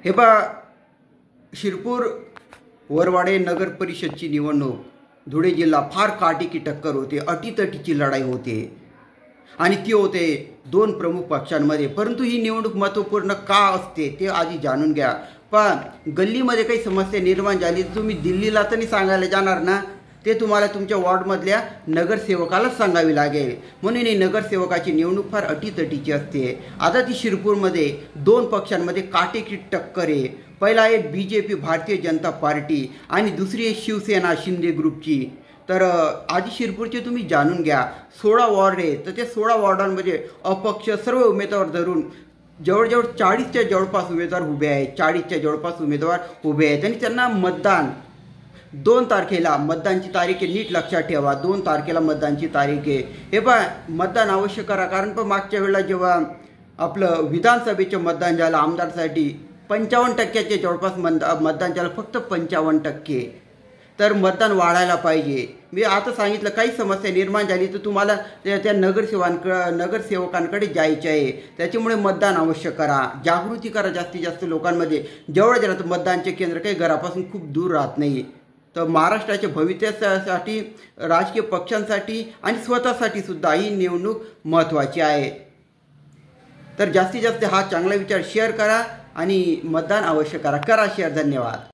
हे बा शिरपूर वरवाडे नगर परिषदची निवडणूक धुळे जिल्हा फार काटेकी टक्कर होते, अटीतटीची लढाई होते आणि ती होते दोन प्रमुख पक्षांमध्ये। परंतु ही निवडणूक महत्त्वपूर्ण का असते ते आधी जाणून घ्या। पण गल्लीमध्ये काही समस्या निर्माण झाली तर तुम्ही दिल्लीला तर नाही सांगायला जाणार ना, ते तुम्हाला तुमच्या वॉर्डमधल्या नगरसेवकालाच सांगावी लागेल। म्हणून ही नगरसेवकाची निवडणूक फार अटीतटीची असते। आता ती शिरपूरमध्ये दोन पक्षांमध्ये काटेकी टक्कर आहे। पहिला आहे BJP भारतीय जनता पार्टी आणि दुसरी आहे शिवसेना शिंदे ग्रुपची। तर आधी शिरपूरचे तुम्ही जाणून घ्या। 16 वॉर्ड आहे, तर ते 16 वॉर्डांमध्ये अपक्ष सर्व उमेदवार धरून जवळजवळ 40च्या जवळपास उमेदवार उभे आहेत। 40च्या जवळपास उमेदवार उभे आहेत आणि त्यांना मतदान 2 तारखेला मतदानची तारीख आहे, नीट लक्षात ठेवा। 2 तारखेला मतदानची तारीख आहे। हे पहा, मतदान अवश्य करा, कारण पण मागच्या वेळेला जेव्हा आपलं विधानसभेचे मतदान झालं आमदारसाठी 55% जवळपास मतदान झालं, फक्त 55%। तर मतदान वाढायला पाहिजे। मी आता सांगितलं काही समस्या निर्माण झाली तर तुम्हाला त्या नगरसेवकांकडे जायचे आहे। त्याच्यामुळे मतदान अवश्य करा, जागृती करा जास्तीत जास्त लोकांमध्ये। जेवढं मतदानचे केंद्र काही घरापासून खूप दूर राहत नाही। तर महाराष्ट्राच्या भवितव्यासाठी, राजकीय पक्षांसाठी आणि स्वतःसाठी सुद्धा ही निवडणूक महत्त्वाची आहे। तर जास्तीत जास्त हा चांगला विचार शेअर करा आणि मतदान अवश्य करा। शेअर। धन्यवाद।